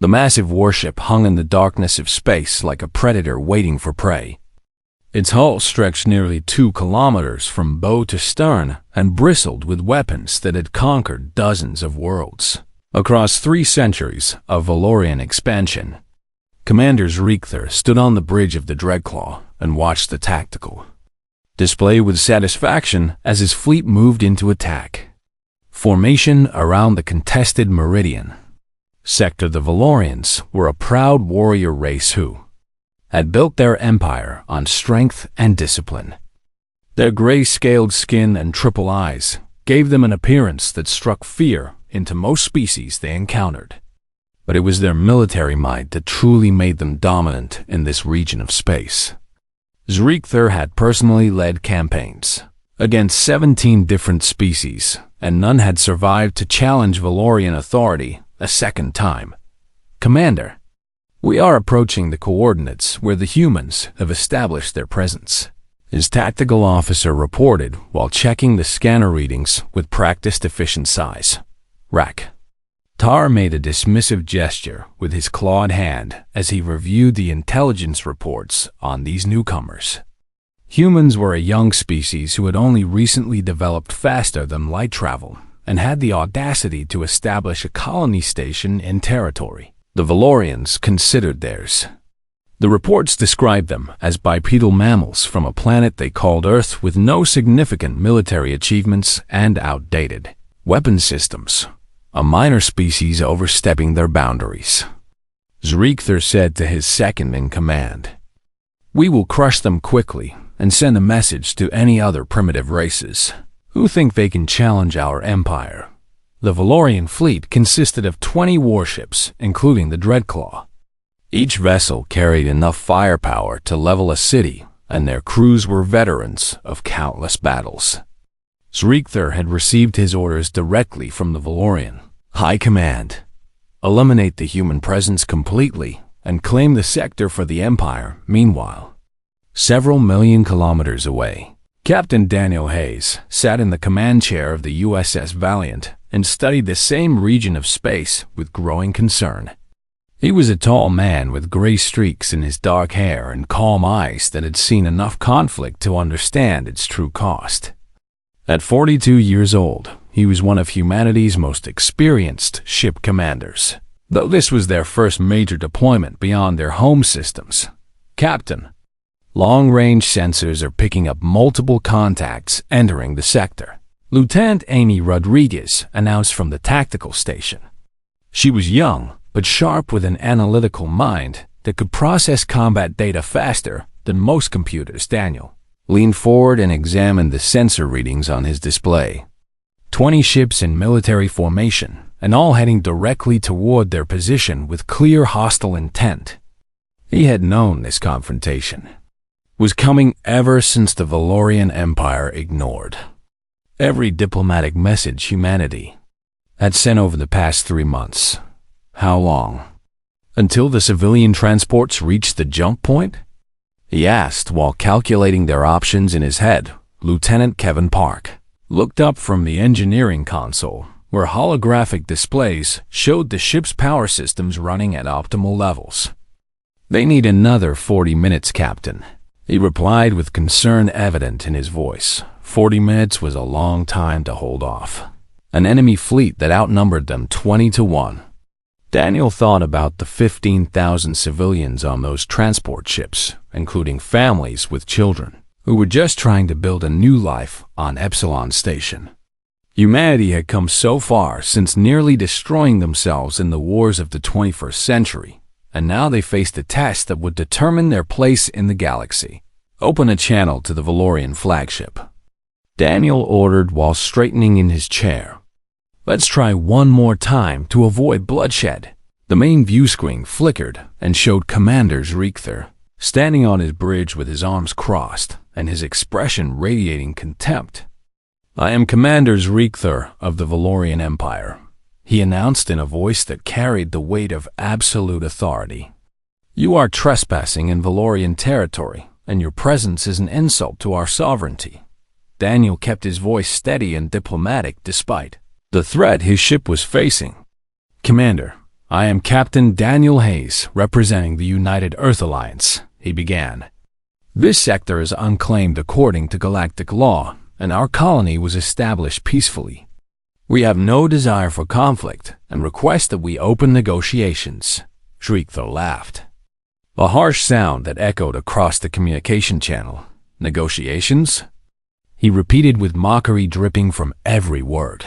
The massive warship hung in the darkness of space like a predator waiting for prey. Its hull stretched nearly 2 kilometers from bow to stern and bristled with weapons that had conquered dozens of worlds. Across 3 centuries of Valorian expansion, Commander Zreekther stood on the bridge of the Dreadclaw and watched the tactical display with satisfaction as his fleet moved into attack formation around the contested Meridian sector. The Valorians were a proud warrior race who had built their empire on strength and discipline. Their gray-scaled skin and triple eyes gave them an appearance that struck fear into most species they encountered. But it was their military might that truly made them dominant in this region of space. Zreekther had personally led campaigns against 17 different species, and none had survived to challenge Valorian authority a second time. Commander, we are approaching the coordinates where the humans have established their presence, his tactical officer reported while checking the scanner readings with practiced efficient size. Rack. Tar made a dismissive gesture with his clawed hand as he reviewed the intelligence reports on these newcomers. Humans were a young species who had only recently developed faster than light travel and had the audacity to establish a colony station in territory the Valorians considered theirs. The reports described them as bipedal mammals from a planet they called Earth with no significant military achievements and outdated weapon systems, a minor species overstepping their boundaries. Zreekther said to his second-in-command, "We will crush them quickly and send a message to any other primitive races who think they can challenge our empire." The Valorian fleet consisted of 20 warships, including the Dreadclaw. Each vessel carried enough firepower to level a city, and their crews were veterans of countless battles. Zreekther had received his orders directly from the Valorian High Command: eliminate the human presence completely and claim the sector for the Empire. Meanwhile, several million kilometers away, Captain Daniel Hayes sat in the command chair of the USS Valiant and studied the same region of space with growing concern. He was a tall man with gray streaks in his dark hair and calm eyes that had seen enough conflict to understand its true cost. At 42 years old, he was one of humanity's most experienced ship commanders, though this was their first major deployment beyond their home systems. "Captain, long-range sensors are picking up multiple contacts entering the sector," Lieutenant Amy Rodriguez announced from the tactical station. She was young, but sharp with an analytical mind that could process combat data faster than most computers. Daniel leaned forward and examined the sensor readings on his display. 20 ships in military formation, and all heading directly toward their position with clear hostile intent. He had known this confrontation was coming ever since the Valorian Empire ignored every diplomatic message humanity had sent over the past 3 months. How long? Until the civilian transports reached the jump point? He asked while calculating their options in his head. Lieutenant Kevin Park looked up from the engineering console, where holographic displays showed the ship's power systems running at optimal levels. "They need another 40 minutes, Captain," he replied with concern evident in his voice. 40 minutes was a long time to hold off an enemy fleet that outnumbered them 20-1. Daniel thought about the 15,000 civilians on those transport ships, including families with children, who were just trying to build a new life on Epsilon Station. Humanity had come so far since nearly destroying themselves in the wars of the 21st century, and now they faced a test that would determine their place in the galaxy. "Open a channel to the Valorian flagship," Daniel ordered while straightening in his chair. "Let's try one more time to avoid bloodshed." The main view screen flickered and showed Commander Zreekther standing on his bridge with his arms crossed and his expression radiating contempt. "I am Commander Zreekther of the Valorian Empire," he announced in a voice that carried the weight of absolute authority. "You are trespassing in Valorian territory, and your presence is an insult to our sovereignty." Daniel kept his voice steady and diplomatic despite the threat his ship was facing. "Commander, I am Captain Daniel Hayes, representing the United Earth Alliance, he began. This sector is unclaimed according to galactic law, and our colony was established peacefully. We have no desire for conflict and request that we open negotiations. Shriekthor laughed. A harsh sound that echoed across the communication channel. Negotiations? He repeated with mockery dripping from every word.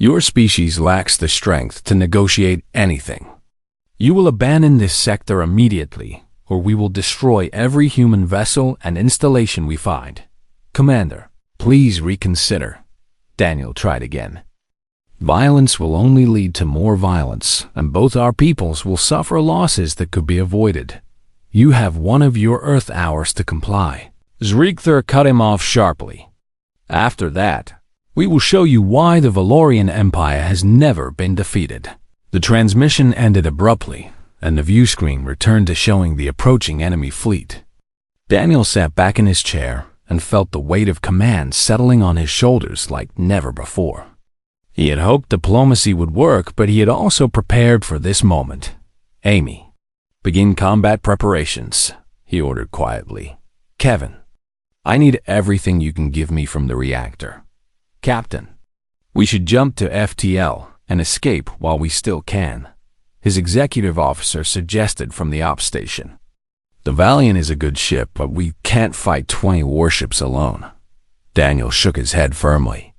Your species lacks the strength to negotiate anything. You will abandon this sector immediately, or we will destroy every human vessel and installation we find. Commander, please reconsider. Daniel tried again. Violence will only lead to more violence, and both our peoples will suffer losses that could be avoided. You have one of your Earth hours to comply. Shriekthor cut him off sharply. After that, we will show you why the Valorian Empire has never been defeated. The transmission ended abruptly, and the view screen returned to showing the approaching enemy fleet. Daniel sat back in his chair and felt the weight of command settling on his shoulders like never before. He had hoped diplomacy would work, but he had also prepared for this moment. Amy, begin combat preparations, he ordered quietly. Kevin, I need everything you can give me from the reactor. Captain, we should jump to FTL and escape while we still can, his executive officer suggested from the ops station. The Valiant is a good ship, but we can't fight 20 warships alone. Daniel shook his head firmly.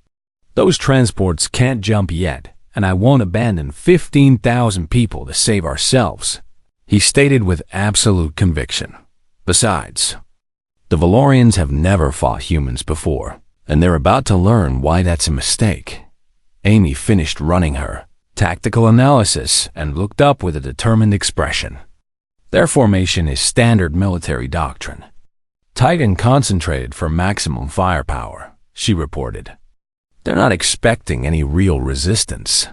Those transports can't jump yet, and I won't abandon 15,000 people to save ourselves, he stated with absolute conviction. Besides, the Valorians have never fought humans before, and they're about to learn why that's a mistake. Amy finished running her tactical analysis and looked up with a determined expression. Their formation is standard military doctrine. Tight and concentrated for maximum firepower, she reported. They're not expecting any real resistance.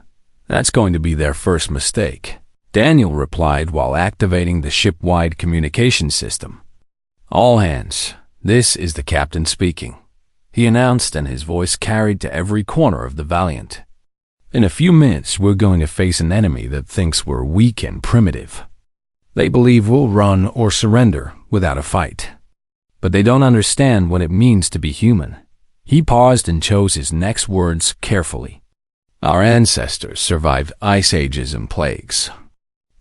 That's going to be their first mistake, Daniel replied while activating the ship-wide communication system. All hands, this is the captain speaking, he announced, and his voice carried to every corner of the Valiant. In a few minutes, we're going to face an enemy that thinks we're weak and primitive. They believe we'll run or surrender without a fight. But they don't understand what it means to be human. He paused and chose his next words carefully. Our ancestors survived ice ages and plagues.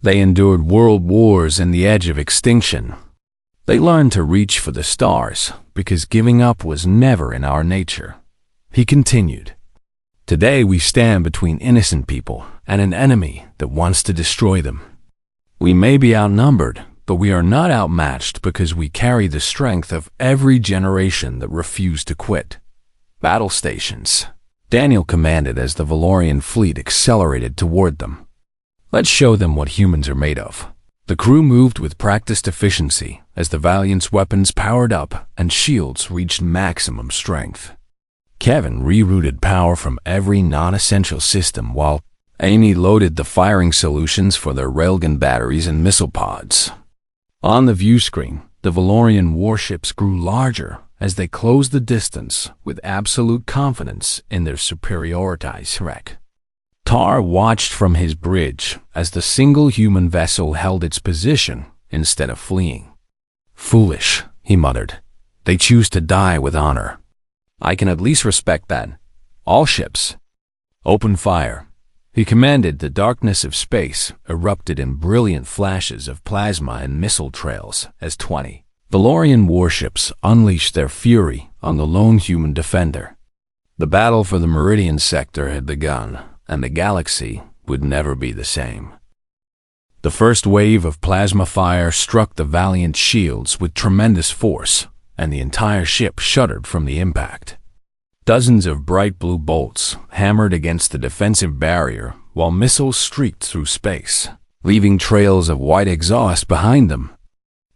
They endured world wars and the edge of extinction. They learned to reach for the stars because giving up was never in our nature. He continued. Today we stand between innocent people and an enemy that wants to destroy them. We may be outnumbered, but we are not outmatched because we carry the strength of every generation that refused to quit. Battle stations, Daniel commanded as the Valorian fleet accelerated toward them. Let's show them what humans are made of. The crew moved with practiced efficiency as the Valiant's weapons powered up and shields reached maximum strength. Kevin rerouted power from every non-essential system while Amy loaded the firing solutions for their railgun batteries and missile pods. On the view screen, the Valorian warships grew larger as they closed the distance with absolute confidence in their superiority. Tar watched from his bridge as the single human vessel held its position instead of fleeing. Foolish, he muttered. They choose to die with honor. I can at least respect that. All ships, open fire. He commanded. The darkness of space erupted in brilliant flashes of plasma and missile trails as 20 Valorian warships unleashed their fury on the lone human defender. The battle for the Meridian sector had begun, and the galaxy would never be the same. The first wave of plasma fire struck the Valiant shields with tremendous force, and the entire ship shuddered from the impact. Dozens of bright blue bolts hammered against the defensive barrier while missiles streaked through space, leaving trails of white exhaust behind them.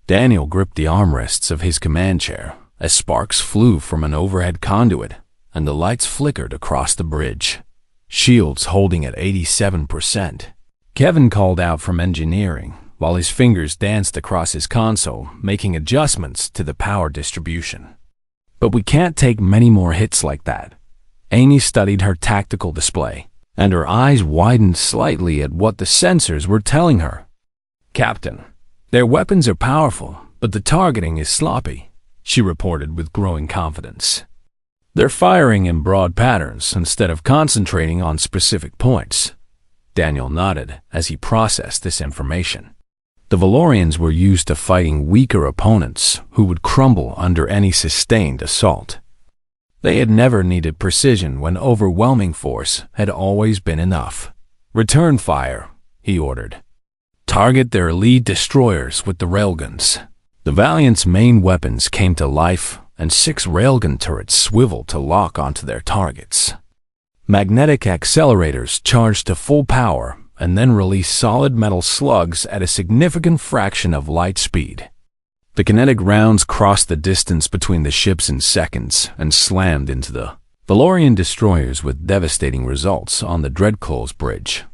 Daniel gripped the armrests of his command chair as sparks flew from an overhead conduit and the lights flickered across the bridge. Shields holding at 87%. Kevin called out from engineering while his fingers danced across his console, making adjustments to the power distribution. But we can't take many more hits like that. Amy studied her tactical display and her eyes widened slightly at what the sensors were telling her. "Captain, their weapons are powerful, but the targeting is sloppy," she reported with growing confidence. "They're firing in broad patterns instead of concentrating on specific points." Daniel nodded as he processed this information. The Valorians were used to fighting weaker opponents who would crumble under any sustained assault. They had never needed precision when overwhelming force had always been enough. "Return fire," he ordered. "Target their lead destroyers with the railguns." The Valiant's main weapons came to life, and 6 railgun turrets swiveled to lock onto their targets. Magnetic accelerators charged to full power and then released solid metal slugs at a significant fraction of light speed. The kinetic rounds crossed the distance between the ships in seconds and slammed into the Valorian destroyers with devastating results on the Dreadclaw's bridge.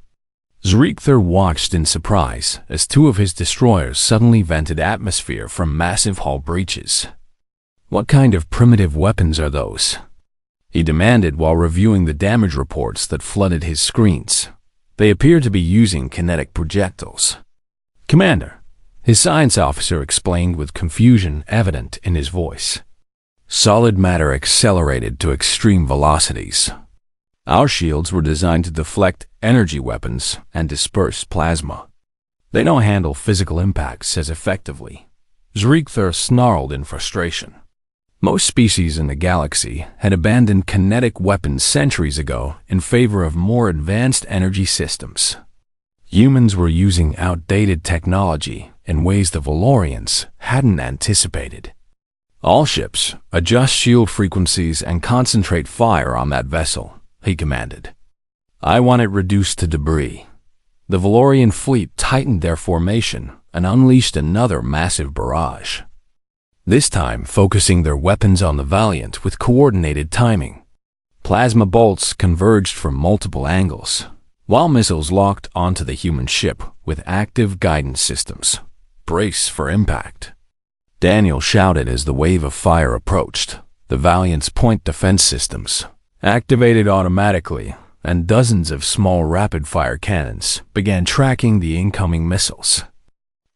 Zreekther watched in surprise as 2 of his destroyers suddenly vented atmosphere from massive hull breaches. "What kind of primitive weapons are those?" he demanded while reviewing the damage reports that flooded his screens. "They appear to be using kinetic projectiles." "Commander," his science officer explained with confusion evident in his voice. "Solid matter accelerated to extreme velocities. Our shields were designed to deflect energy weapons and disperse plasma. They don't handle physical impacts as effectively." Zreekther snarled in frustration. Most species in the galaxy had abandoned kinetic weapons centuries ago in favor of more advanced energy systems. Humans were using outdated technology in ways the Valorians hadn't anticipated. "All ships, adjust shield frequencies and concentrate fire on that vessel," he commanded. "I want it reduced to debris." The Valorian fleet tightened their formation and unleashed another massive barrage, this time focusing their weapons on the Valiant with coordinated timing. Plasma bolts converged from multiple angles, while missiles locked onto the human ship with active guidance systems. "Brace for impact," Daniel shouted as the wave of fire approached. The Valiant's point defense systems activated automatically, and dozens of small rapid-fire cannons began tracking the incoming missiles.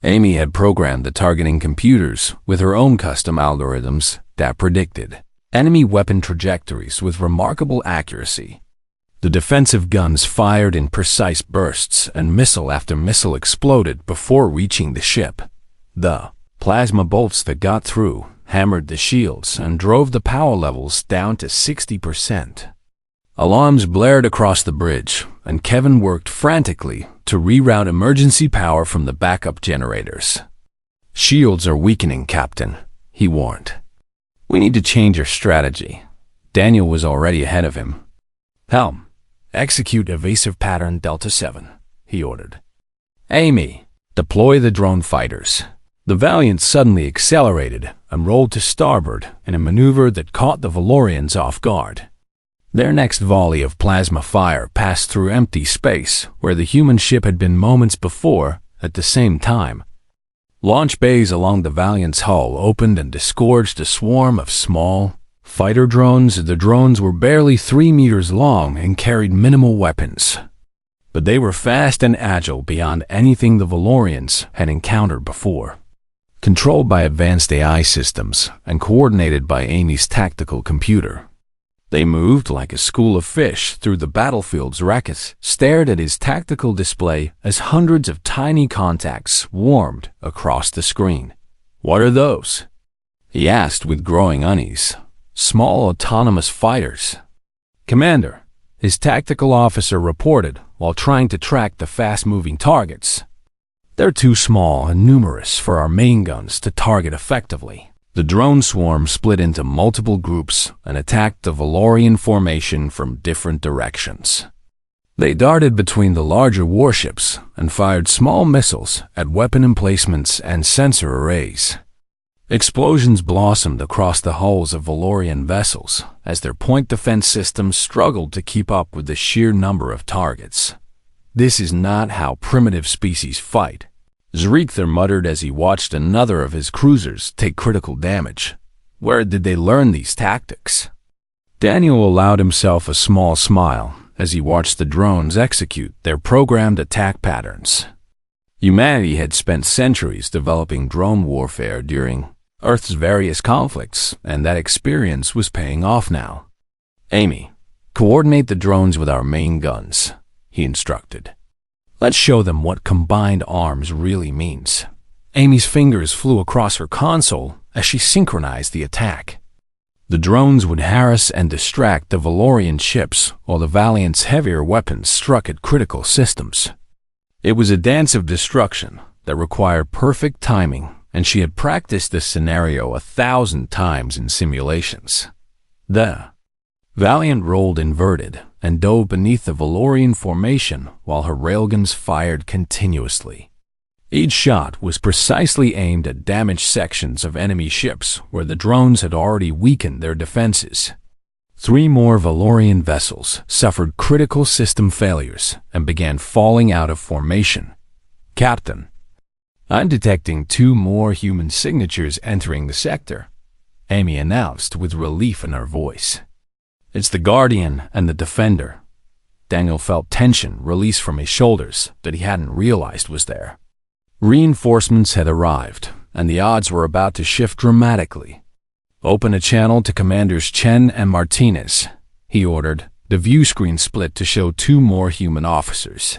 Amy had programmed the targeting computers with her own custom algorithms that predicted enemy weapon trajectories with remarkable accuracy. The defensive guns fired in precise bursts, and missile after missile exploded before reaching the ship. The plasma bolts that got through hammered the shields and drove the power levels down to 60%. Alarms blared across the bridge, and Kevin worked frantically to reroute emergency power from the backup generators. "Shields are weakening, Captain," he warned. "We need to change our strategy." Daniel was already ahead of him. "Helm, execute evasive pattern Delta 7, he ordered. "Amy, deploy the drone fighters." The Valiant suddenly accelerated and rolled to starboard in a maneuver that caught the Valorians off guard. Their next volley of plasma fire passed through empty space where the human ship had been moments before. At the same time, launch bays along the Valiant's hull opened and disgorged a swarm of small fighter drones. The drones were barely 3 meters long and carried minimal weapons, but they were fast and agile beyond anything the Valorians had encountered before. Controlled by advanced AI systems and coordinated by Amy's tactical computer, they moved like a school of fish through the battlefield's Rekus stared at his tactical display as hundreds of tiny contacts swarmed across the screen. "What are those?" he asked with growing unease. "Small autonomous fighters." "Commander," his tactical officer reported while trying to track the fast-moving targets. "They're too small and numerous for our main guns to target effectively." The drone swarm split into multiple groups and attacked the Valorian formation from different directions. They darted between the larger warships and fired small missiles at weapon emplacements and sensor arrays. Explosions blossomed across the hulls of Valorian vessels as their point defense systems struggled to keep up with the sheer number of targets. "This is not how primitive species fight," Zreekther muttered as he watched another of his cruisers take critical damage. "Where did they learn these tactics?" Daniel allowed himself a small smile as he watched the drones execute their programmed attack patterns. Humanity had spent centuries developing drone warfare during Earth's various conflicts, and that experience was paying off now. "Amy, coordinate the drones with our main guns," he instructed. "Let's show them what combined arms really means." Amy's fingers flew across her console as she synchronized the attack. The drones would harass and distract the Valorian ships while the Valiant's heavier weapons struck at critical systems. It was a dance of destruction that required perfect timing, and she had practiced this scenario 1,000 times in simulations. The Valiant rolled inverted and dove beneath the Valorian formation while her railguns fired continuously. Each shot was precisely aimed at damaged sections of enemy ships where the drones had already weakened their defenses. 3 more Valorian vessels suffered critical system failures and began falling out of formation. "Captain, I'm detecting 2 more human signatures entering the sector," Amy announced with relief in her voice. "It's the Guardian and the Defender." Daniel felt tension release from his shoulders that he hadn't realized was there. Reinforcements had arrived, and the odds were about to shift dramatically. "Open a channel to Commanders Chen and Martinez," he ordered. The view screen split to show 2 more human officers.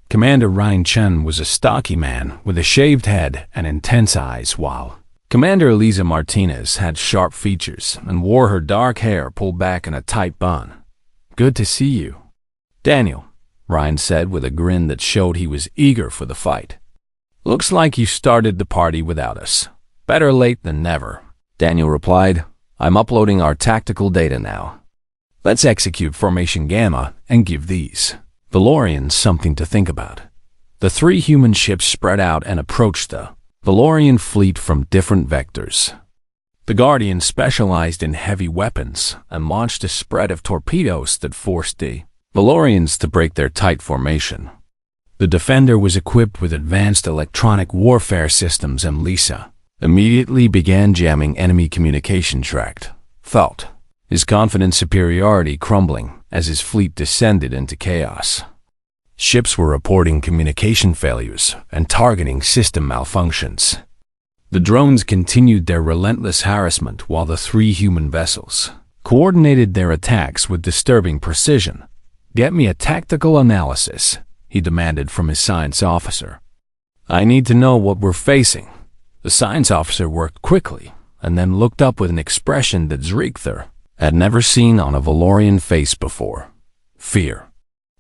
Commander Ryan Chen was a stocky man with a shaved head and intense eyes, while Commander Eliza Martinez had sharp features and wore her dark hair pulled back in a tight bun. "Good to see you, Daniel," Ryan said with a grin that showed he was eager for the fight. "Looks like you started the party without us. Better late than never," Daniel replied. "I'm uploading our tactical data now. Let's execute Formation Gamma and give these Valorians something to think about." The 3 human ships spread out and approached the Valorian fleet from different vectors. The Guardian specialized in heavy weapons and launched a spread of torpedoes that forced the Valorians to break their tight formation. The Defender was equipped with advanced electronic warfare systems, and Lisa immediately began jamming enemy communication tract. Felt his confident superiority crumbling as his fleet descended into chaos. Ships were reporting communication failures and targeting system malfunctions. The drones continued their relentless harassment while the 3 human vessels coordinated their attacks with disturbing precision. "Get me a tactical analysis," he demanded from his science officer. "I need to know what we're facing." The science officer worked quickly and then looked up with an expression that Zreekther had never seen on a Valorian face before. "Fear."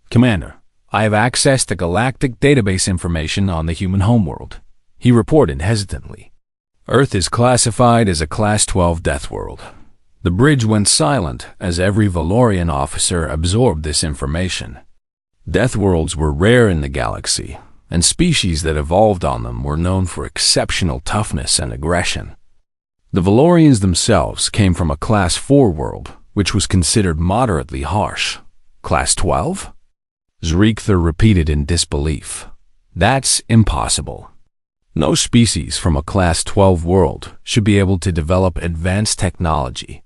"Commander, I have access to galactic database information on the human homeworld," he reported hesitantly. "Earth is classified as a Class 12 death world." The bridge went silent as every Valorian officer absorbed this information. Death worlds were rare in the galaxy, and species that evolved on them were known for exceptional toughness and aggression. The Valorians themselves came from a Class 4 world, which was considered moderately harsh. "Class 12? Zreekther repeated in disbelief. "That's impossible. No species from a Class 12 world should be able to develop advanced technology.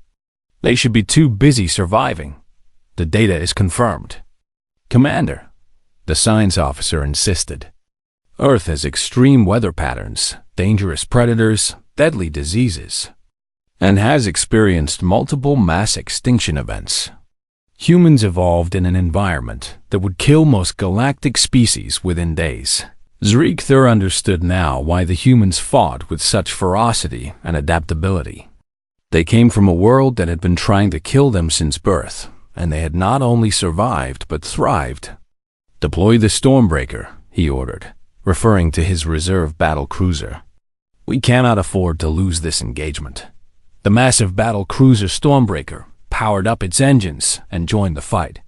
They should be too busy surviving. The data is confirmed." "Commander," the science officer insisted, "Earth has extreme weather patterns, dangerous predators, deadly diseases, and has experienced multiple mass extinction events. Humans evolved in an environment that would kill most galactic species within days." Zreekther understood now why the humans fought with such ferocity and adaptability. They came from a world that had been trying to kill them since birth, and they had not only survived but thrived. "Deploy the Stormbreaker," he ordered, referring to his reserve battle cruiser. "We cannot afford to lose this engagement." The massive battle cruiser Stormbreaker powered up its engines and joined the fight.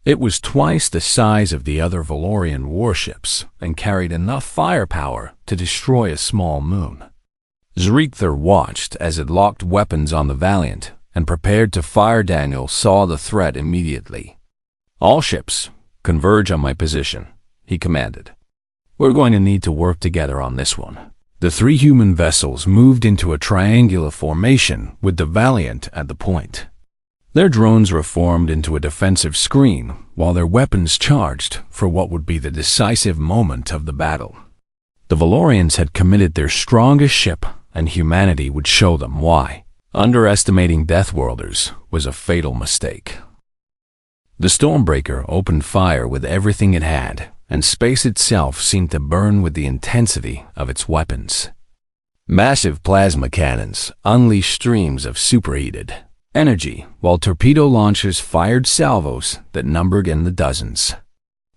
It was twice the size of the other Valorian warships and carried enough firepower to destroy a small moon. Zreekther watched as it locked weapons on the Valiant and prepared to fire. Daniel saw the threat immediately. "All ships, converge on my position," he commanded. "We're going to need to work together on this one." The 3 human vessels moved into a triangular formation with the Valiant at the point. Their drones reformed into a defensive screen while their weapons charged for what would be the decisive moment of the battle. The Valorians had committed their strongest ship, and humanity would show them why. Underestimating Deathworlders was a fatal mistake. The Stormbreaker opened fire with everything it had, and space itself seemed to burn with the intensity of its weapons. Massive plasma cannons unleashed streams of superheated energy, while torpedo launchers fired salvos that numbered in the dozens.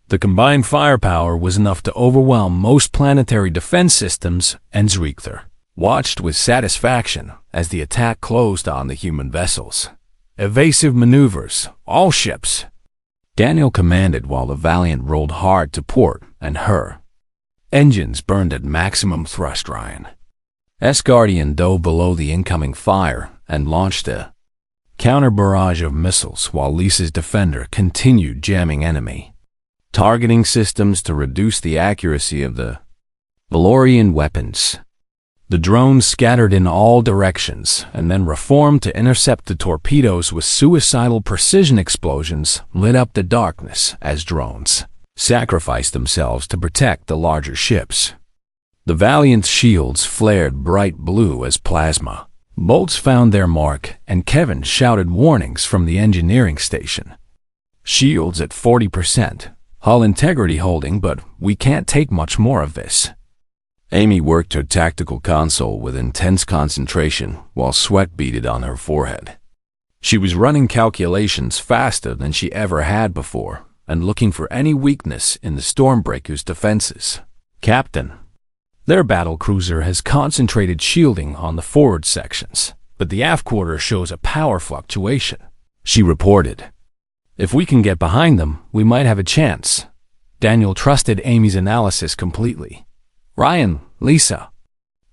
The combined firepower was enough to overwhelm most planetary defense systems, and Zreekther watched with satisfaction as the attack closed on the human vessels. Evasive maneuvers, all ships. Daniel commanded while the Valiant rolled hard to port, and her engines burned at maximum thrust. Ryan's Guardian dove below the incoming fire and launched a counter-barrage of missiles while Lisa's Defender continued jamming enemy targeting systems to reduce the accuracy of the Valorian weapons. The drones scattered in all directions and then reformed to intercept the torpedoes with suicidal precision explosions lit up the darkness as drones sacrificed themselves to protect the larger ships. The Valiant's shields flared bright blue as plasma bolts found their mark, and Kevin shouted warnings from the engineering station. Shields at 40%, hull integrity holding, but we can't take much more of this. Amy worked her tactical console with intense concentration while sweat beaded on her forehead. She was running calculations faster than she ever had before and looking for any weakness in the Stormbreaker's defenses. Captain, their battlecruiser has concentrated shielding on the forward sections, but the aft quarter shows a power fluctuation, she reported. If we can get behind them, we might have a chance. Daniel trusted Amy's analysis completely. Ryan, Lisa,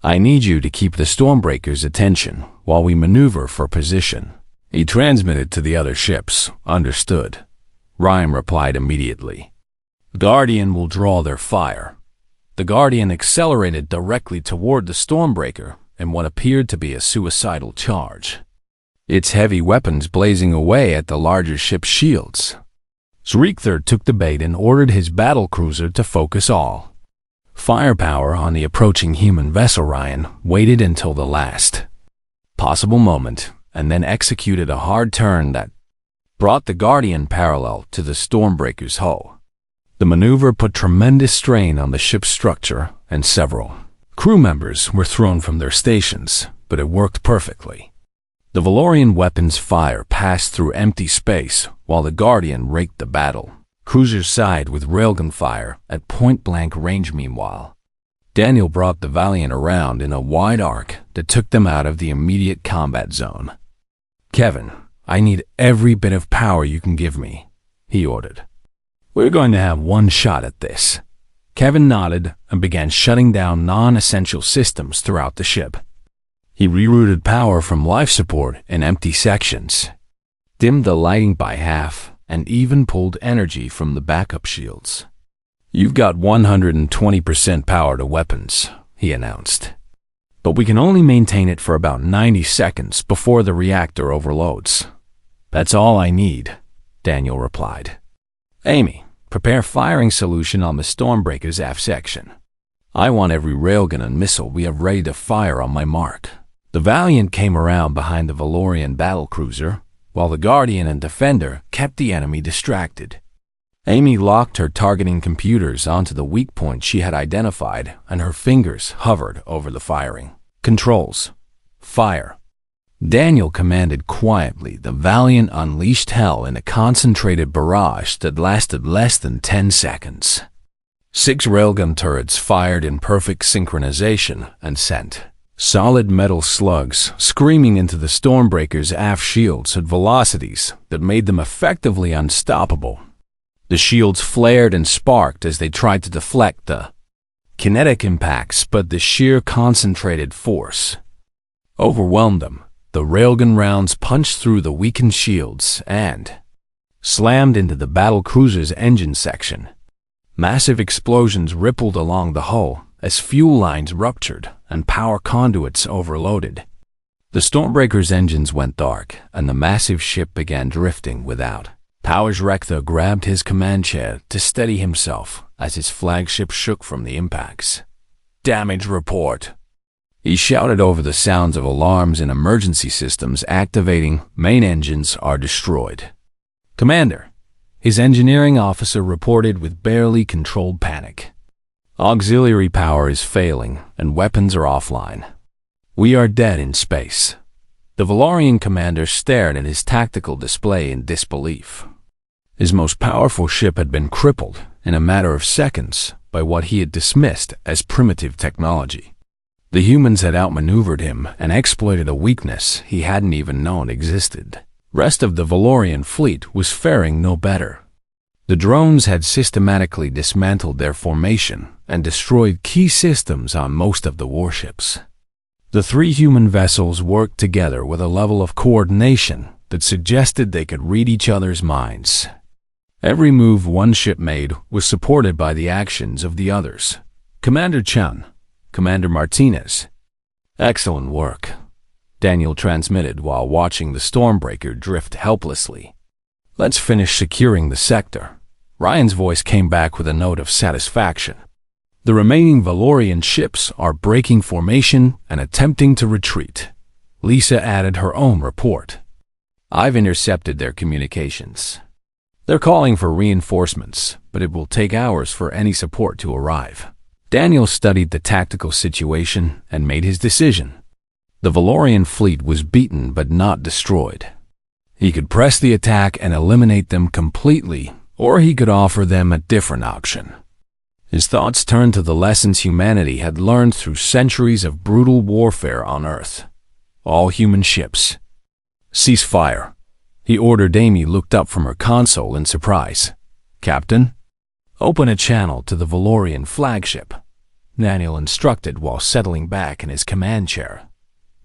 I need you to keep the Stormbreaker's attention while we maneuver for position. He transmitted to the other ships. Understood. Ryan replied immediately. Guardian will draw their fire. The Guardian accelerated directly toward the Stormbreaker in what appeared to be a suicidal charge, its heavy weapons blazing away at the larger ship's shields. Zreekther took the bait and ordered his battlecruiser to focus all firepower on the approaching human vessel. Ryan waited until the last possible moment and then executed a hard turn that brought the Guardian parallel to the Stormbreaker's hull. The maneuver put tremendous strain on the ship's structure, and several crew members were thrown from their stations, but it worked perfectly. The Valorian weapons' fire passed through empty space while the Guardian raked the battle. Cruisers sighed with railgun fire at point-blank range. Meanwhile, Daniel brought the Valiant around in a wide arc that took them out of the immediate combat zone. Kevin, I need every bit of power you can give me, he ordered. We're going to have one shot at this. Kevin nodded and began shutting down non-essential systems throughout the ship. He rerouted power from life support in empty sections, dimmed the lighting by half, and even pulled energy from the backup shields. You've got 120% power to weapons, he announced. But we can only maintain it for about 90 seconds before the reactor overloads. That's all I need, Daniel replied. Amy, prepare firing solution on the Stormbreaker's aft section. I want every railgun and missile we have ready to fire on my mark. The Valiant came around behind the Valorian battlecruiser, while the Guardian and Defender kept the enemy distracted. Amy locked her targeting computers onto the weak point she had identified, and her fingers hovered over the firing controls. Fire. Daniel commanded quietly. The Valiant unleashed hell in a concentrated barrage that lasted less than 10 seconds. 6 railgun turrets fired in perfect synchronization and sent solid metal slugs screaming into the Stormbreaker's aft shields at velocities that made them effectively unstoppable. The shields flared and sparked as they tried to deflect the kinetic impacts, but the sheer concentrated force overwhelmed them. The railgun rounds punched through the weakened shields and slammed into the battlecruiser's engine section. Massive explosions rippled along the hull as fuel lines ruptured and power conduits overloaded. The Stormbreaker's engines went dark, and the massive ship began drifting without. Powers Rector grabbed his command chair to steady himself as his flagship shook from the impacts. "Damage report," he shouted over the sounds of alarms and emergency systems activating. "Main engines are destroyed." "Commander," his engineering officer reported with barely controlled panic. "Auxiliary power is failing, and weapons are offline. We are dead in space." The Valorian commander stared at his tactical display in disbelief. His most powerful ship had been crippled in a matter of seconds by what he had dismissed as primitive technology. The humans had outmaneuvered him and exploited a weakness he hadn't even known existed. Rest of the Valorian fleet was faring no better. The drones had systematically dismantled their formation and destroyed key systems on most of the warships. The three human vessels worked together with a level of coordination that suggested they could read each other's minds. Every move one ship made was supported by the actions of the others. "Commander Chun, Commander Martinez." "Excellent work," Daniel transmitted while watching the Stormbreaker drift helplessly. "Let's finish securing the sector." Ryan's voice came back with a note of satisfaction. "The remaining Valorian ships are breaking formation and attempting to retreat." Lisa added her own report. "I've intercepted their communications. They're calling for reinforcements, but it will take hours for any support to arrive." Daniel studied the tactical situation and made his decision. The Valorian fleet was beaten but not destroyed. He could press the attack and eliminate them completely, or he could offer them a different option. His thoughts turned to the lessons humanity had learned through centuries of brutal warfare on Earth. All human ships. "Cease fire." He ordered. Amy looked up from her console in surprise. "Captain?" "Open a channel to the Valorian flagship," Daniel instructed while settling back in his command chair.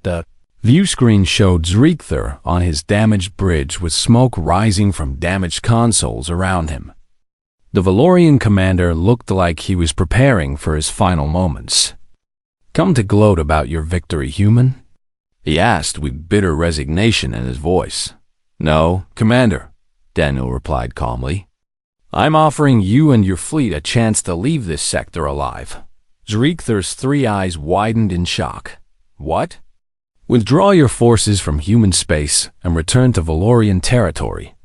The view screen showed Zreekther on his damaged bridge with smoke rising from damaged consoles around him. The Valorian commander looked like he was preparing for his final moments. "Come to gloat about your victory, human?" he asked with bitter resignation in his voice. "No, Commander," Daniel replied calmly. "I'm offering you and your fleet a chance to leave this sector alive." Zreekther's three eyes widened in shock. "What?" "Withdraw your forces from human space and return to Valorian territory,"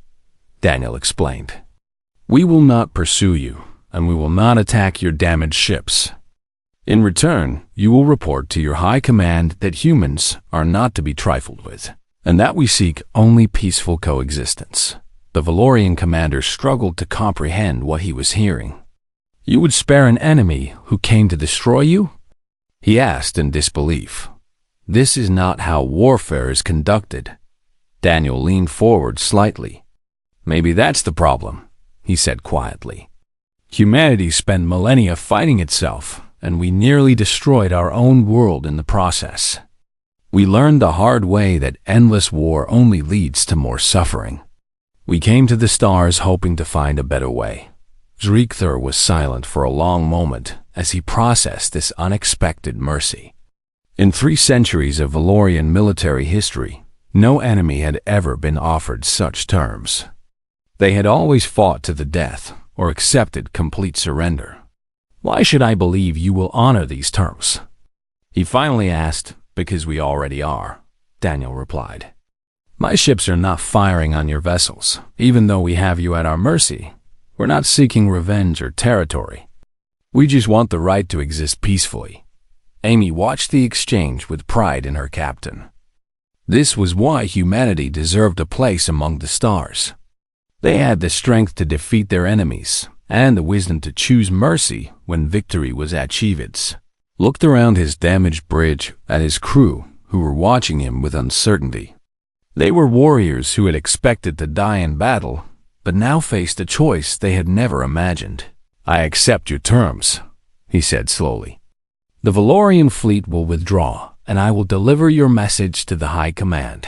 Daniel explained. "We will not pursue you, and we will not attack your damaged ships. In return, you will report to your high command that humans are not to be trifled with, and that we seek only peaceful coexistence." The Valorian commander struggled to comprehend what he was hearing. "You would spare an enemy who came to destroy you?" he asked in disbelief. "This is not how warfare is conducted." Daniel leaned forward slightly. "Maybe that's the problem," he said quietly. "Humanity spent millennia fighting itself, and we nearly destroyed our own world in the process. We learned the hard way that endless war only leads to more suffering. We came to the stars hoping to find a better way." Zreekther was silent for a long moment as he processed this unexpected mercy. In 3 centuries of Valorian military history, no enemy had ever been offered such terms. They had always fought to the death or accepted complete surrender. "Why should I believe you will honor these terms?" he finally asked. "Because we already are," Daniel replied. "My ships are not firing on your vessels, even though we have you at our mercy. We're not seeking revenge or territory. We just want the right to exist peacefully." Amy watched the exchange with pride in her captain. This was why humanity deserved a place among the stars. They had the strength to defeat their enemies and the wisdom to choose mercy when victory was at Chivits. Looked around his damaged bridge at his crew, who were watching him with uncertainty. They were warriors who had expected to die in battle, but now faced a choice they had never imagined. "I accept your terms," he said slowly. "The Valorian fleet will withdraw, and I will deliver your message to the High Command.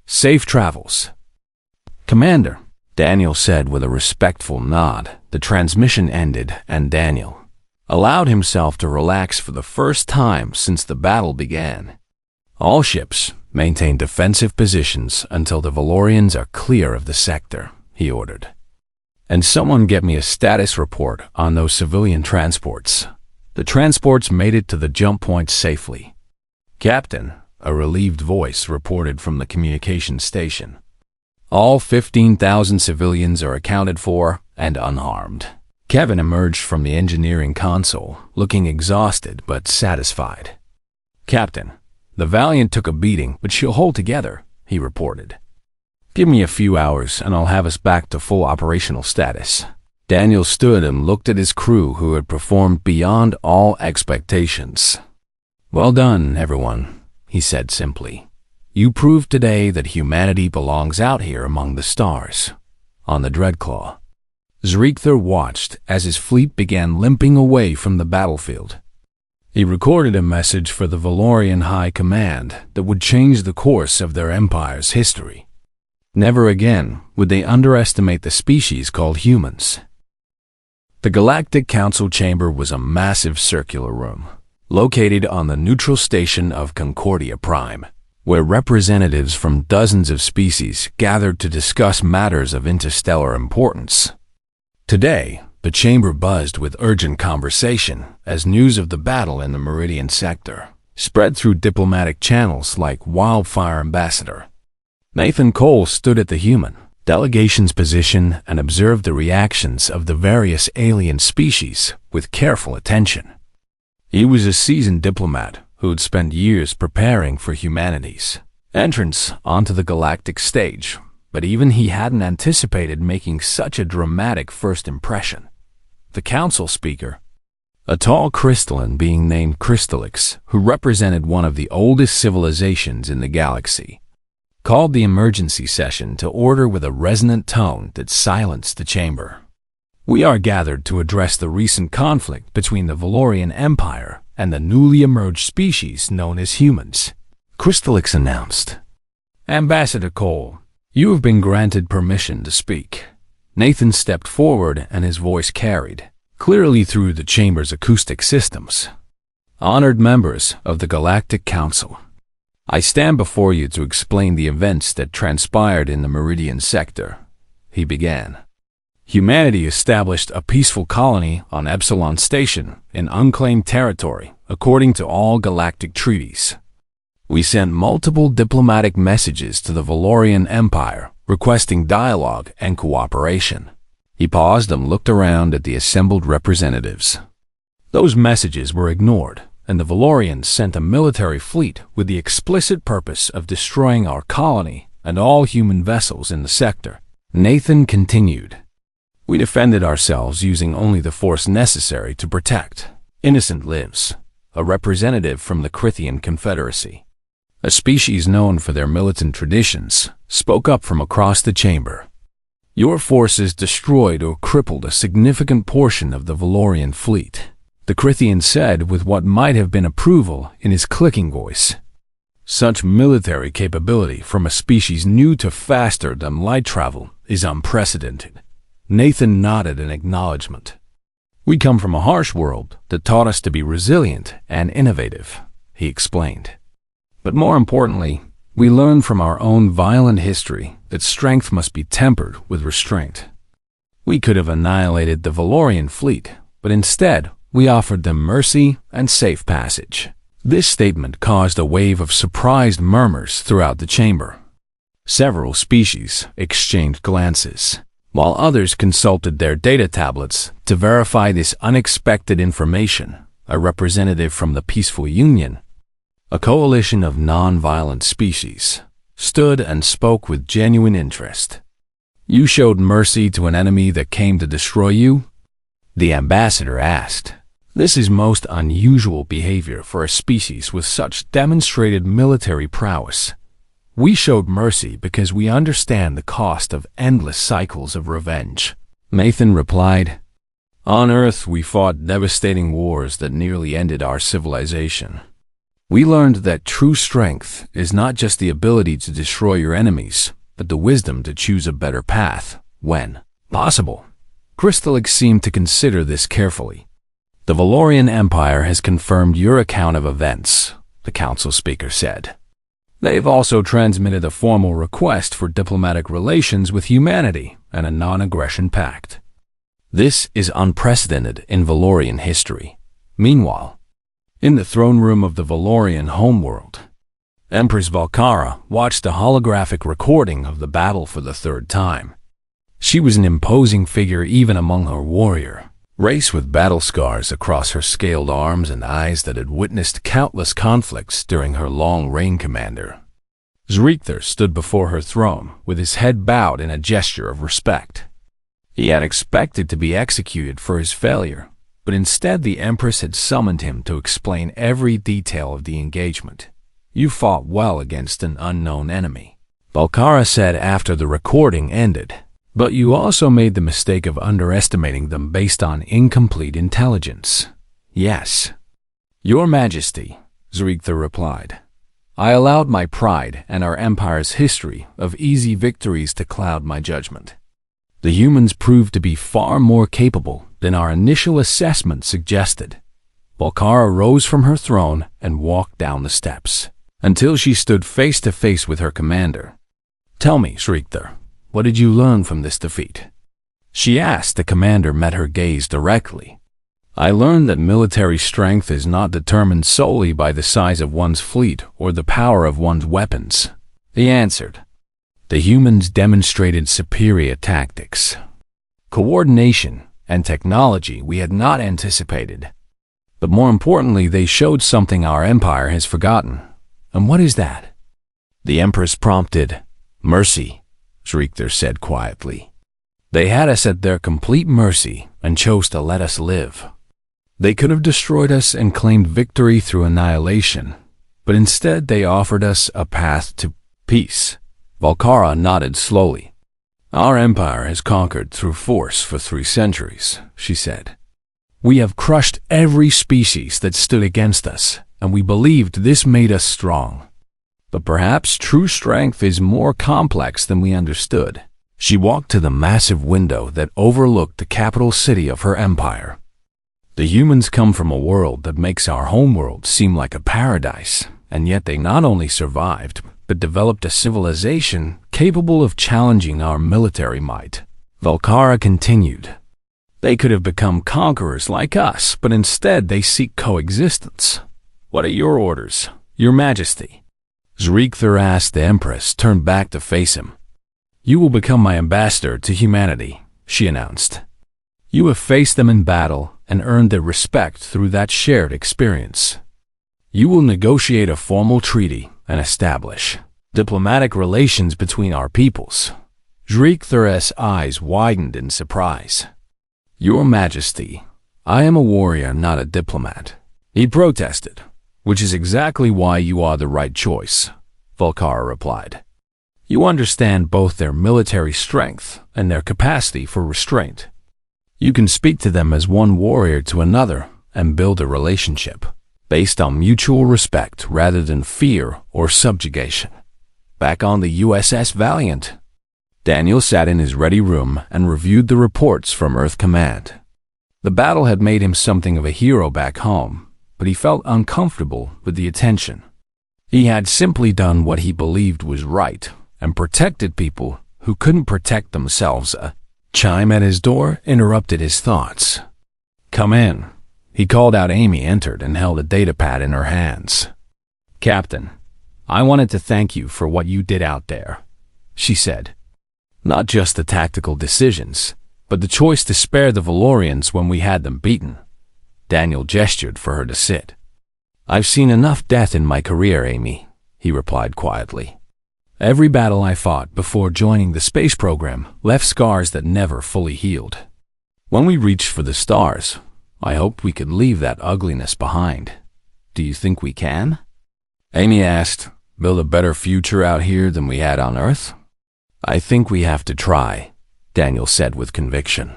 Safe travels." "Commander," Daniel said with a respectful nod. The transmission ended, and Daniel allowed himself to relax for the first time since the battle began. All ships, Maintain defensive positions until the Valorians are clear of the sector, he ordered. And someone get me a status report on those civilian transports. The transports made it to the jump point safely. Captain, a relieved voice reported from the communications station. All 15,000 civilians are accounted for and unharmed. Kevin emerged from the engineering console, looking exhausted but satisfied. Captain, the Valiant took a beating, but she'll hold together, he reported. Give me a few hours and I'll have us back to full operational status. Daniel stood and looked at his crew who had performed beyond all expectations. Well done, everyone, he said simply. You proved today that humanity belongs out here among the stars, on the Dreadclaw. Zreekther watched as his fleet began limping away from the battlefield. He recorded a message for the Valorian High Command that would change the course of their empire's history. Never again would they underestimate the species called humans. The Galactic Council chamber was a massive circular room, located on the neutral station of Concordia Prime, where representatives from dozens of species gathered to discuss matters of interstellar importance. Today, the chamber buzzed with urgent conversation as news of the battle in the Meridian sector spread through diplomatic channels like wildfire. Ambassador Nathan Cole stood at the human delegation's position and observed the reactions of the various alien species with careful attention. He was a seasoned diplomat who had spent years preparing for humanity's entrance onto the galactic stage, but even he hadn't anticipated making such a dramatic first impression. The council speaker, a tall crystalline being named Crystallix, who represented one of the oldest civilizations in the galaxy, called the emergency session to order with a resonant tone that silenced the chamber. We are gathered to address the recent conflict between the Valorian Empire and the newly emerged species known as humans, Crystallix announced. Ambassador Cole, you have been granted permission to speak. Nathan stepped forward and his voice carried clearly through the chamber's acoustic systems. Honored members of the Galactic Council, I stand before you to explain the events that transpired in the Meridian sector, he began. Humanity established a peaceful colony on Epsilon Station in unclaimed territory, according to all galactic treaties. We sent multiple diplomatic messages to the Valorian Empire requesting dialogue and cooperation. He paused and looked around at the assembled representatives. Those messages were ignored, and the Valorians sent a military fleet with the explicit purpose of destroying our colony and all human vessels in the sector. Nathan continued. We defended ourselves using only the force necessary to protect innocent lives. A representative from the Crithian Confederacy, a species known for their militant traditions, spoke up from across the chamber. Your forces destroyed or crippled a significant portion of the Valorian fleet, the Crithian said with what might have been approval in his clicking voice. Such military capability from a species new to faster than light travel is unprecedented. Nathan nodded in acknowledgement. We come from a harsh world that taught us to be resilient and innovative, he explained. But more importantly, we learned from our own violent history that strength must be tempered with restraint. We could have annihilated the Valorian fleet, but instead we offered them mercy and safe passage. This statement caused a wave of surprised murmurs throughout the chamber. Several species exchanged glances, while others consulted their data tablets to verify this unexpected information. A representative from the Peaceful Union, a coalition of non-violent species, stood and spoke with genuine interest. You showed mercy to an enemy that came to destroy you? The ambassador asked. This is most unusual behavior for a species with such demonstrated military prowess. We showed mercy because we understand the cost of endless cycles of revenge, Nathan replied. On Earth, we fought devastating wars that nearly ended our civilization. We learned that true strength is not just the ability to destroy your enemies, but the wisdom to choose a better path, when possible. Crystallix seemed to consider this carefully. The Valorian Empire has confirmed your account of events, the council speaker said. They've also transmitted a formal request for diplomatic relations with humanity and a non-aggression pact. This is unprecedented in Valorian history. Meanwhile, in the throne room of the Valorian homeworld, Empress Valkara watched a holographic recording of the battle for the third time. She was an imposing figure even among her warrior race, with battle scars across her scaled arms and eyes that had witnessed countless conflicts during her long reign. Commander Zreikthar stood before her throne with his head bowed in a gesture of respect. He had expected to be executed for his failure, but instead the Empress had summoned him to explain every detail of the engagement. "You fought well against an unknown enemy," Valkara said after the recording ended, "but you also made the mistake of underestimating them based on incomplete intelligence." "Yes, Your Majesty," Zreikthar replied. "I allowed my pride and our empire's history of easy victories to cloud my judgment. The humans proved to be far more capable than our initial assessment suggested." Valkara rose from her throne and walked down the steps until she stood face to face with her commander. "Tell me, Zreikthar, what did you learn from this defeat?" she asked. The commander met her gaze directly. "I learned that military strength is not determined solely by the size of one's fleet or the power of one's weapons," he answered. "The humans demonstrated superior tactics, coordination, and technology we had not anticipated. But more importantly, they showed something our empire has forgotten." "And what is that?" the Empress prompted. "Mercy," Zreikthar said quietly. "They had us at their complete mercy and chose to let us live. They could have destroyed us and claimed victory through annihilation, but instead they offered us a path to peace." Valkara nodded slowly. "Our empire has conquered through force for 3 centuries, she said. "We have crushed every species that stood against us, and we believed this made us strong. But perhaps true strength is more complex than we understood." She walked to the massive window that overlooked the capital city of her empire. "The humans come from a world that makes our homeworld seem like a paradise, and yet they not only survived, but developed a civilization capable of challenging our military might," Valkara continued. "They could have become conquerors like us, but instead they seek coexistence. What are your orders, Your Majesty?" Zreikthar asked. The Empress turned back to face him. "You will become my ambassador to humanity," she announced. "You have faced them in battle and earned their respect through that shared experience. You will negotiate a formal treaty and establish diplomatic relations between our peoples." Zreikthar's eyes widened in surprise. "Your Majesty, I am a warrior, not a diplomat," he protested. "Which is exactly why you are the right choice," Valkara replied. "You understand both their military strength and their capacity for restraint. You can speak to them as one warrior to another and build a relationship based on mutual respect rather than fear or subjugation." Back on the USS Valiant, Daniel sat in his ready room and reviewed the reports from Earth Command. The battle had made him something of a hero back home, but he felt uncomfortable with the attention. He had simply done what he believed was right and protected people who couldn't protect themselves. A chime at his door interrupted his thoughts. "Come in," he called out. Amy entered and held a datapad in her hands. "Captain, I wanted to thank you for what you did out there," she said. "Not just the tactical decisions, but the choice to spare the Valorians when we had them beaten." Daniel gestured for her to sit. "I've seen enough death in my career, Amy," he replied quietly. "Every battle I fought before joining the space program left scars that never fully healed. When we reached for the stars, I hoped we could leave that ugliness behind. Do you think we can?" Amy asked. "Build a better future out here than we had on Earth?" "I think we have to try," Daniel said with conviction.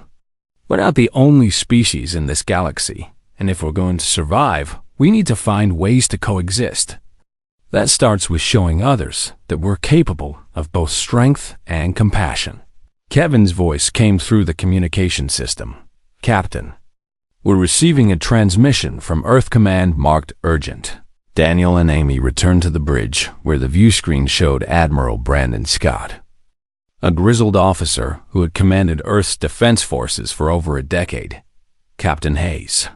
"We're not the only species in this galaxy, and if we're going to survive, we need to find ways to coexist. That starts with showing others that we're capable of both strength and compassion." Kevin's voice came through the communication system. "Captain, we're receiving a transmission from Earth Command marked urgent. Daniel and Amy returned to the bridge, where the view screen showed Admiral Brandon Scott, a grizzled officer who had commanded Earth's defense forces for over a decade. Captain Hayes,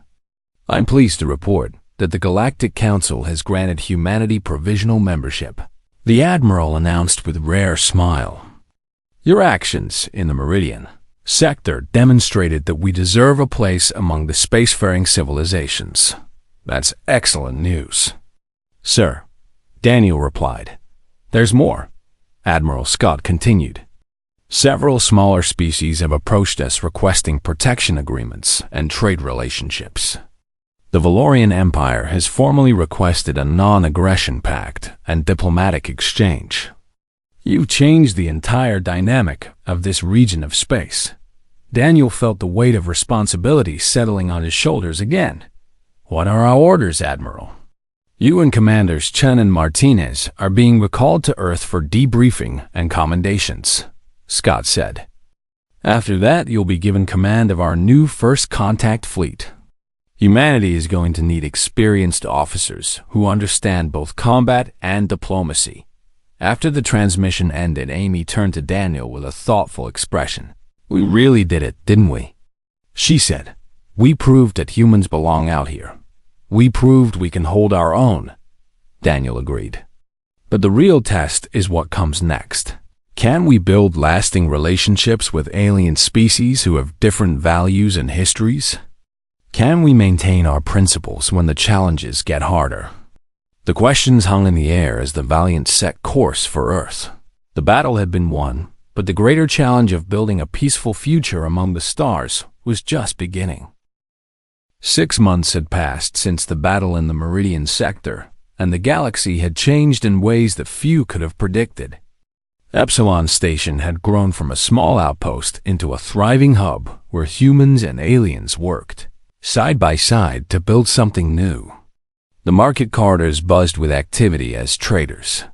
I'm pleased to report that the Galactic Council has granted humanity provisional membership, the Admiral announced with a rare smile. Your actions in the Meridian sector demonstrated that we deserve a place among the spacefaring civilizations. That's excellent news. Sir, Daniel replied. There's more, Admiral Scott continued. Several smaller species have approached us requesting protection agreements and trade relationships. The Valorian Empire has formally requested a non-aggression pact and diplomatic exchange. You've changed the entire dynamic of this region of space. Daniel felt the weight of responsibility settling on his shoulders again. What are our orders, Admiral? You and Commanders Chen and Martinez are being recalled to Earth for debriefing and commendations, Scott said. After that, you'll be given command of our new first contact fleet. Humanity is going to need experienced officers who understand both combat and diplomacy. After the transmission ended, Amy turned to Daniel with a thoughtful expression. We really did it, didn't we? She said. We proved that humans belong out here. We proved we can hold our own. Daniel agreed. But the real test is what comes next. Can we build lasting relationships with alien species who have different values and histories? Can we maintain our principles when the challenges get harder? The questions hung in the air as the Valiant set course for Earth. The battle had been won, but the greater challenge of building a peaceful future among the stars was just beginning. 6 months had passed since the battle in the Meridian sector, and the galaxy had changed in ways that few could have predicted. Epsilon Station had grown from a small outpost into a thriving hub where humans and aliens worked, side by side, to build something new. The market corridors buzzed with activity as traders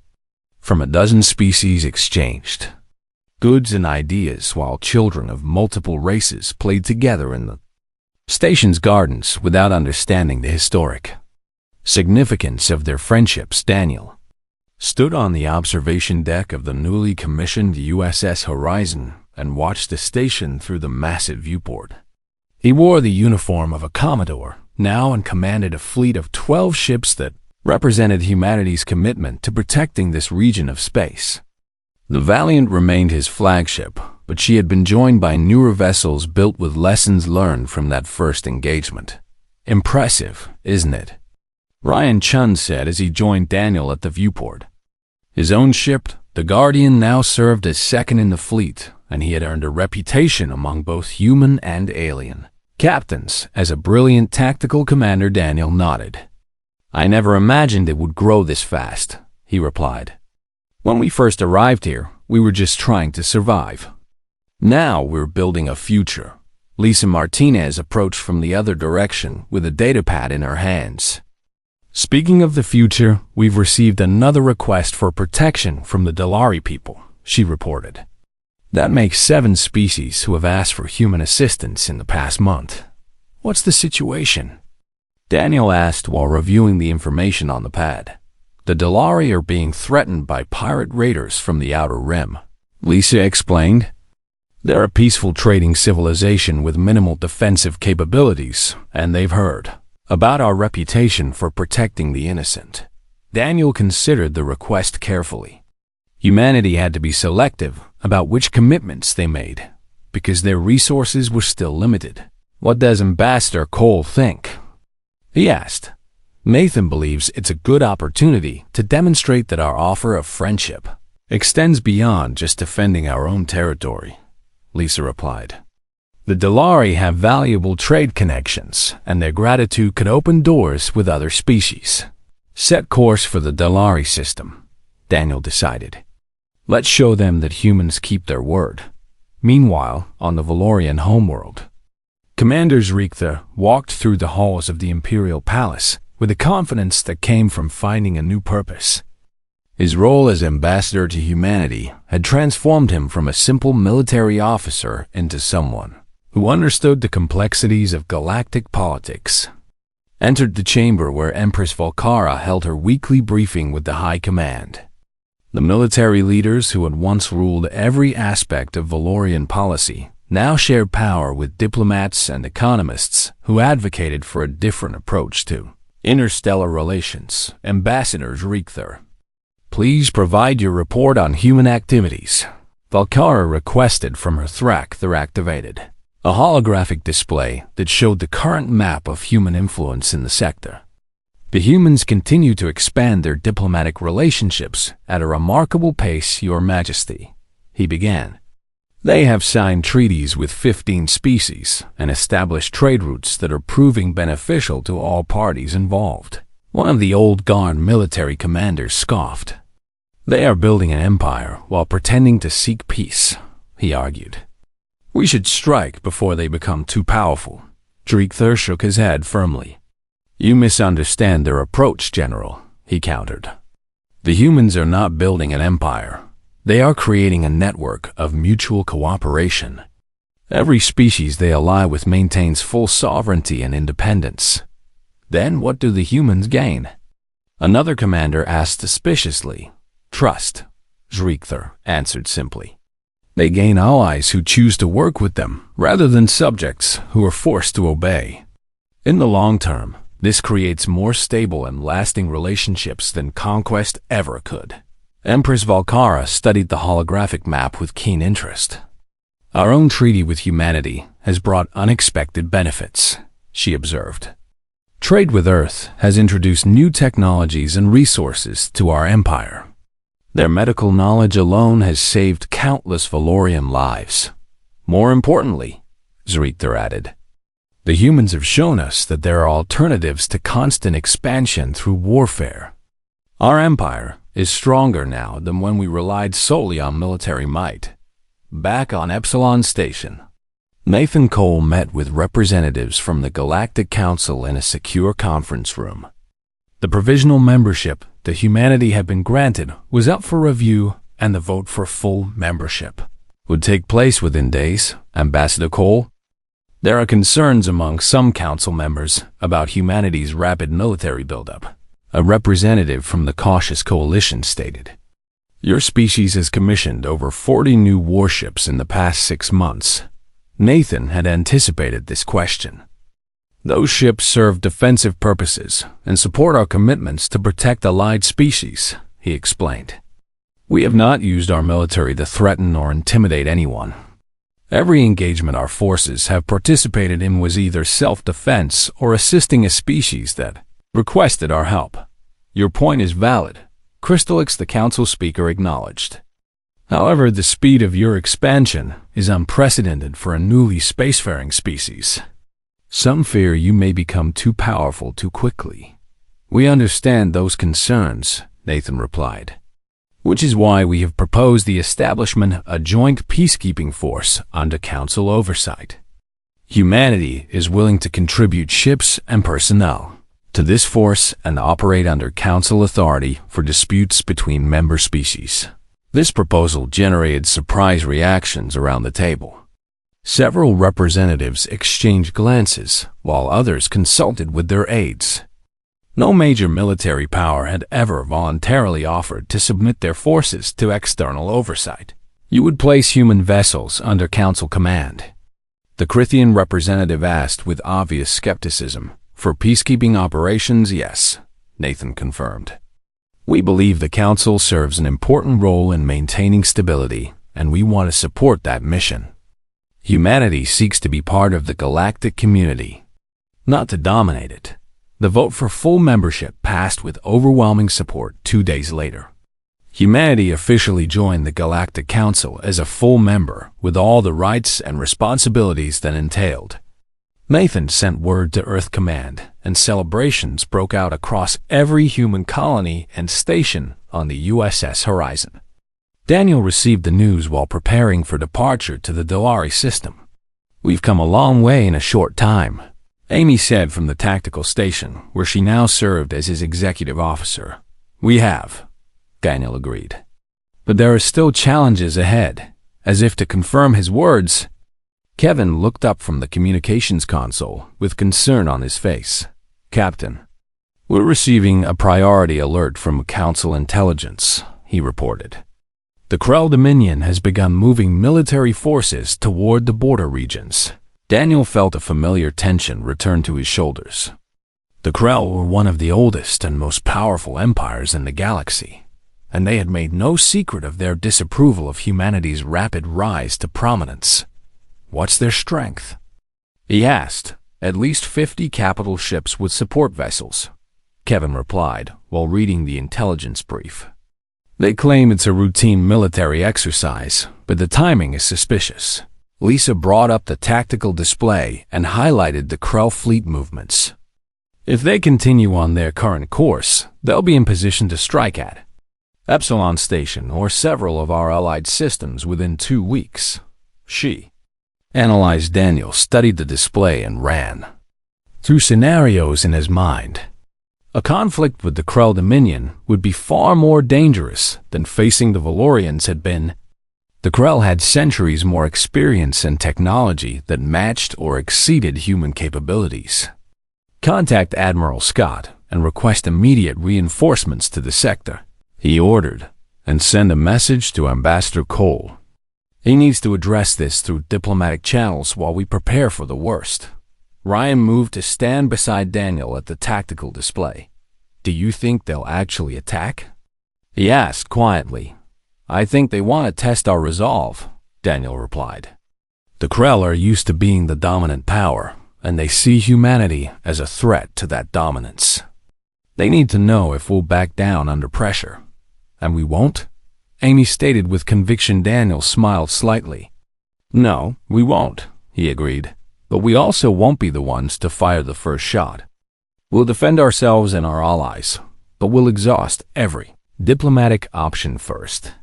from a dozen species exchanged goods and ideas, while children of multiple races played together in the station's gardens without understanding the historic significance of their friendships. Daniel stood on the observation deck of the newly commissioned USS Horizon and watched the station through the massive viewport. He wore the uniform of a Commodore now and commanded a fleet of 12 ships that represented humanity's commitment to protecting this region of space. The Valiant remained his flagship, but she had been joined by newer vessels built with lessons learned from that first engagement. Impressive, isn't it? Ryan Chun said as he joined Daniel at the viewport. His own ship, the Guardian, now served as second in the fleet, and he had earned a reputation among both human and alien captains as a brilliant tactical commander. Daniel nodded. I never imagined it would grow this fast, he replied. When we first arrived here, we were just trying to survive. Now we're building a future. Lisa Martinez approached from the other direction with a datapad in her hands. Speaking of the future, we've received another request for protection from the Delari people, she reported. That makes 7 species who have asked for human assistance in the past month. What's the situation? Daniel asked while reviewing the information on the pad. The Delari are being threatened by pirate raiders from the Outer Rim, Lisa explained. They're a peaceful trading civilization with minimal defensive capabilities, and they've heard about our reputation for protecting the innocent. Daniel considered the request carefully. Humanity had to be selective about which commitments they made, because their resources were still limited. What does Ambassador Cole think? He asked. Nathan believes it's a good opportunity to demonstrate that our offer of friendship extends beyond just defending our own territory, Lisa replied. The Delari have valuable trade connections, and their gratitude could open doors with other species. Set course for the Delari system, Daniel decided. Let's show them that humans keep their word. Meanwhile, on the Valorian homeworld, Commander Zriktha walked through the halls of the Imperial Palace with the confidence that came from finding a new purpose. His role as ambassador to humanity had transformed him from a simple military officer into someone who understood the complexities of galactic politics. entered the chamber where Empress Volcara held her weekly briefing with the High Command. The military leaders who had once ruled every aspect of Valorian policy now shared power with diplomats and economists who advocated for a different approach to interstellar relations. Ambassador Richter, please provide your report on human activities, Volcara requested from her Thrakther activated a holographic display that showed the current map of human influence in the sector. The humans continue to expand their diplomatic relationships at a remarkable pace, Your Majesty, he began. They have signed treaties with 15 species and established trade routes that are proving beneficial to all parties involved. One of the old guard military commanders scoffed. They are building an empire while pretending to seek peace, he argued. We should strike before they become too powerful. Richter shook his head firmly. You misunderstand their approach, General, he countered. The humans are not building an empire. They are creating a network of mutual cooperation. Every species they ally with maintains full sovereignty and independence. Then what do the humans gain? Another commander asked suspiciously. Trust, Richter answered simply. They gain allies who choose to work with them, rather than subjects who are forced to obey. In the long term, this creates more stable and lasting relationships than conquest ever could. Empress Volcara studied the holographic map with keen interest. Our own treaty with humanity has brought unexpected benefits, she observed. Trade with Earth has introduced new technologies and resources to our empire. Their medical knowledge alone has saved countless Valorian lives. More importantly, Richter added, the humans have shown us that there are alternatives to constant expansion through warfare. Our empire is stronger now than when we relied solely on military might. Back on Epsilon Station, Nathan Cole met with representatives from the Galactic Council in a secure conference room. The provisional membership that humanity had been granted was up for review, and the vote for full membership would take place within days, Ambassador Cole. There are concerns among some council members about humanity's rapid military buildup, a representative from the cautious coalition stated. Your species has commissioned over 40 new warships in the past 6 months. Nathan had anticipated this question. Those ships serve defensive purposes and support our commitments to protect allied species, he explained. We have not used our military to threaten or intimidate anyone. Every engagement our forces have participated in was either self-defense or assisting a species that requested our help. Your point is valid, Crystallix, the council speaker, acknowledged. However, the speed of your expansion is unprecedented for a newly spacefaring species. Some fear you may become too powerful too quickly. We understand those concerns, Nathan replied, which is why we have proposed the establishment of a joint peacekeeping force under council oversight. Humanity is willing to contribute ships and personnel to this force and operate under council authority for disputes between member species. This proposal generated surprise reactions around the table. Several representatives exchanged glances, while others consulted with their aides. No major military power had ever voluntarily offered to submit their forces to external oversight. You would place human vessels under council command. The Crithian representative asked with obvious skepticism. For peacekeeping operations, yes, Nathan confirmed. We believe the council serves an important role in maintaining stability, and we want to support that mission. Humanity seeks to be part of the galactic community, not to dominate it. The vote for full membership passed with overwhelming support 2 days later. Humanity officially joined the Galactic Council as a full member with all the rights and responsibilities that entailed. Nathan sent word to Earth Command, and celebrations broke out across every human colony and station on the USS Horizon. Daniel received the news while preparing for departure to the Dolari system. We've come a long way in a short time, Amy said from the tactical station, where she now served as his executive officer. We have, Daniel agreed. But there are still challenges ahead. As if to confirm his words, Kevin looked up from the communications console with concern on his face. "Captain, we're receiving a priority alert from Council Intelligence," he reported. "The Krell Dominion has begun moving military forces toward the border regions." Daniel felt a familiar tension return to his shoulders. The Krell were one of the oldest and most powerful empires in the galaxy, and they had made no secret of their disapproval of humanity's rapid rise to prominence. "What's their strength?" he asked. "At least 50 capital ships with support vessels," Kevin replied while reading the intelligence brief. "They claim it's a routine military exercise, but the timing is suspicious." Lisa brought up the tactical display and highlighted the Krell fleet movements. "If they continue on their current course, they'll be in position to strike at Epsilon Station or several of our allied systems within 2 weeks. She analyzed. Daniel studied the display and ran through scenarios in his mind. A conflict with the Krell Dominion would be far more dangerous than facing the Valorians had been. The Krell had centuries more experience and technology that matched or exceeded human capabilities. "Contact Admiral Scott and request immediate reinforcements to the sector," he ordered, "and send a message to Ambassador Cole. He needs to address this through diplomatic channels while we prepare for the worst." Ryan moved to stand beside Daniel at the tactical display. "Do you think they'll actually attack?" he asked quietly. "I think they want to test our resolve," Daniel replied. "The Krell are used to being the dominant power, and they see humanity as a threat to that dominance. They need to know if we'll back down under pressure. And we won't?" Amy stated with conviction. Daniel smiled slightly. "No, we won't," he agreed. "But we also won't be the ones to fire the first shot. We'll defend ourselves and our allies, but we'll exhaust every diplomatic option first."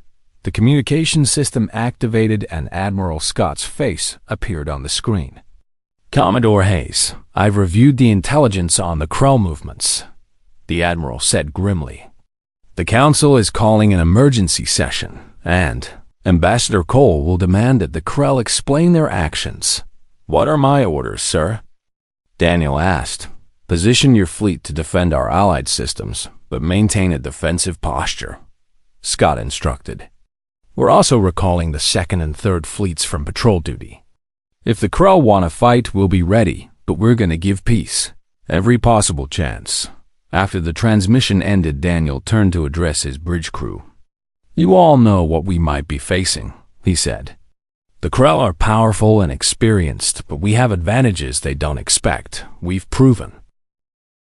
The communication system activated and Admiral Scott's face appeared on the screen. "Commodore Hayes, I've reviewed the intelligence on the Krell movements," the Admiral said grimly. "The Council is calling an emergency session, and Ambassador Cole will demand that the Krell explain their actions." "What are my orders, sir?" Daniel asked. "Position your fleet to defend our allied systems, but maintain a defensive posture," Scott instructed. "We're also recalling the 2nd and 3rd fleets from patrol duty. If the Krell want to fight, we'll be ready, but we're going to give peace every possible chance." After the transmission ended, Daniel turned to address his bridge crew. "You all know what we might be facing," he said. "The Krell are powerful and experienced, but we have advantages they don't expect. We've proven